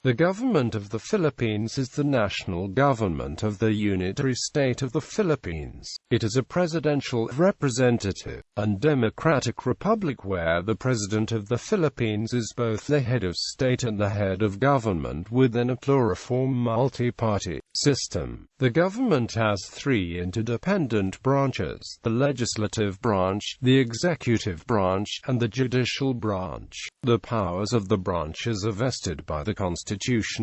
The government of the Philippines is the national government of the unitary state of the Philippines. It is a presidential, representative, and democratic republic where the President of the Philippines is both the head of state and the head of government within a pluriform multi-party system. The government has three interdependent branches: the legislative branch, the executive branch, and the judicial branch. The powers of the branches are vested by the Constitution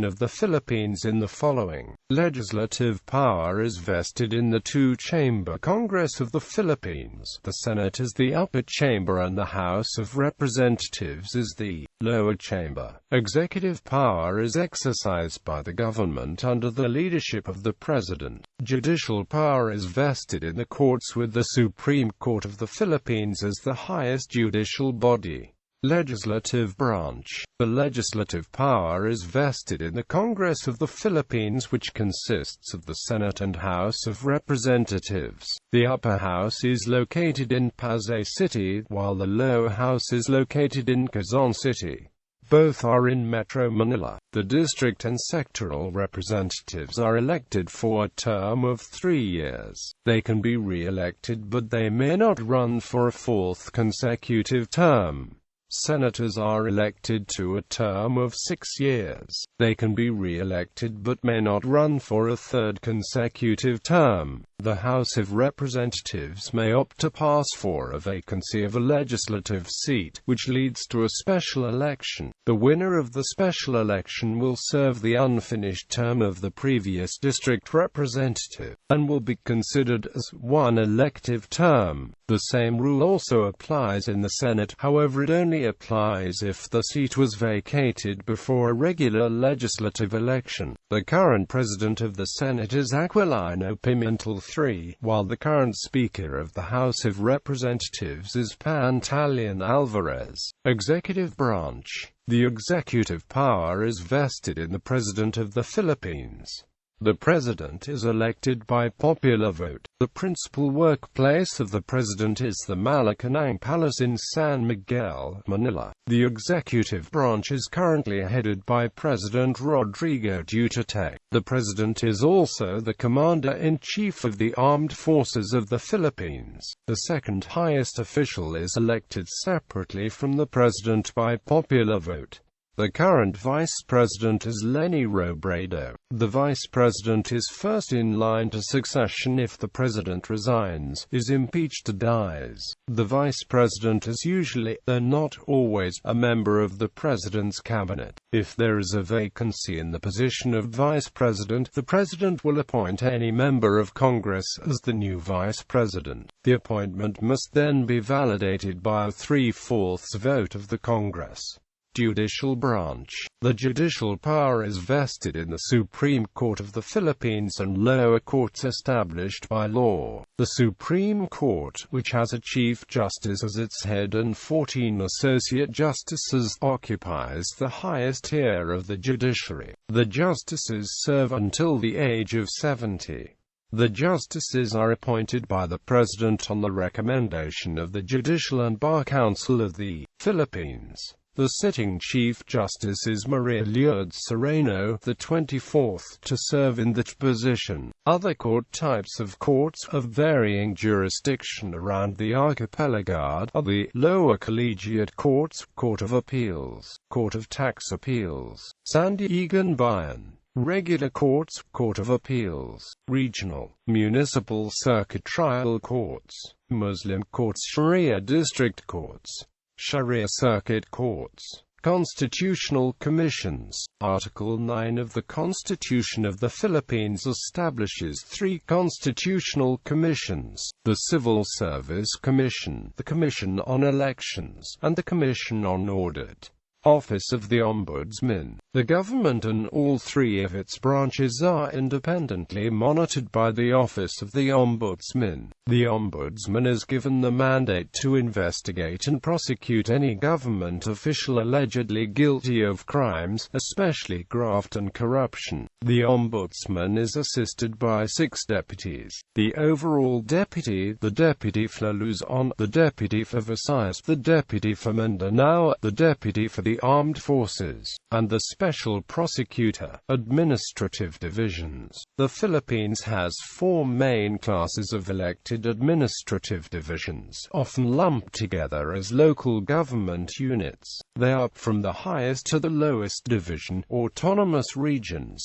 of the Philippines in the following. Legislative power is vested in the two-chamber Congress of the Philippines. The Senate is the upper chamber and the House of Representatives is the lower chamber. Executive power is exercised by the government under the leadership of the President. Judicial power is vested in the courts, with the Supreme Court of the Philippines as the highest judicial body. Legislative branch. The legislative power is vested in the Congress of the Philippines, which consists of the Senate and House of Representatives. The upper house is located in Pasay City, while the lower house is located in Quezon City. Both are in Metro Manila. The district and sectoral representatives are elected for a term of 3 years. They can be re-elected, but they may not run for a fourth consecutive term. Senators are elected to a term of 6 years. They can be re-elected but may not run for a third consecutive term. The House of Representatives may opt to pass for a vacancy of a legislative seat, which leads to a special election. The winner of the special election will serve the unfinished term of the previous district representative, and will be considered as one elective term. The same rule also applies in the Senate, however it only applies if the seat was vacated before a regular legislative election. The current president of the Senate is Aquilino Pimentel III, while the current Speaker of the House of Representatives is Pantaleon Alvarez. Executive branch. The executive power is vested in the President of the Philippines. The President is elected by popular vote. The principal workplace of the President is the Malacanang Palace in San Miguel, Manila. The executive branch is currently headed by President Rodrigo Duterte. The President is also the Commander-in-Chief of the Armed Forces of the Philippines. The second highest official is elected separately from the President by popular vote. The current Vice President is Leni Robredo. The Vice President is first in line to succession if the President resigns, is impeached or dies. The Vice President is usually, though not always, a member of the President's cabinet. If there is a vacancy in the position of Vice President, the President will appoint any member of Congress as the new Vice President. The appointment must then be validated by a 3/4 vote of the Congress. Judicial branch. The judicial power is vested in the Supreme Court of the Philippines and lower courts established by law. The Supreme Court, which has a Chief Justice as its head and 14 associate justices, occupies the highest tier of the judiciary. The justices serve until the age of 70. The justices are appointed by the President on the recommendation of the Judicial and Bar Council of the Philippines. The sitting Chief Justice is Maria Lourdes Serrano, the 24th to serve in that position. Other court types of courts of varying jurisdiction around the archipelago are the lower collegiate courts, Court of Appeals, Court of Tax Appeals, Sandigan Bayan, regular courts, Court of Appeals, regional, municipal circuit trial courts, Muslim courts, Sharia district courts, Sharia Circuit Courts. Constitutional Commissions. Article 9 of the Constitution of the Philippines establishes 3 constitutional commissions: the Civil Service Commission, the Commission on Elections, and the Commission on Audit. Office of the Ombudsman. The government and all 3 of its branches are independently monitored by the Office of the Ombudsman. The Ombudsman is given the mandate to investigate and prosecute any government official allegedly guilty of crimes, especially graft and corruption. The Ombudsman is assisted by 6 deputies: the overall deputy, the deputy for Luzon, the deputy for Visayas, the deputy for Mindanao, the deputy for the Armed Forces, and the special prosecutor. Administrative divisions. The Philippines has four main classes of elected administrative divisions, often lumped together as local government units. They are, from the highest to the lowest division, autonomous regions,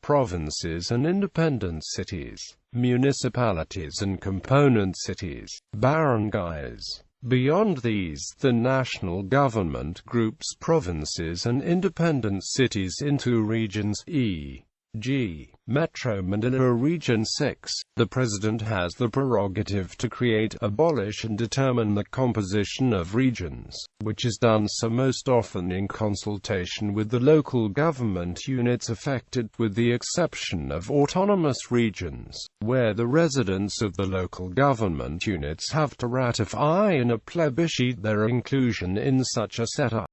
provinces and independent cities, municipalities and component cities, barangays. Beyond these, the national government groups provinces and independent cities into regions, e.g., Metro Manila Region 6. The President has the prerogative to create, abolish and determine the composition of regions, which is done so most often in consultation with the local government units affected, with the exception of autonomous regions, where the residents of the local government units have to ratify in a plebiscite their inclusion in such a setup.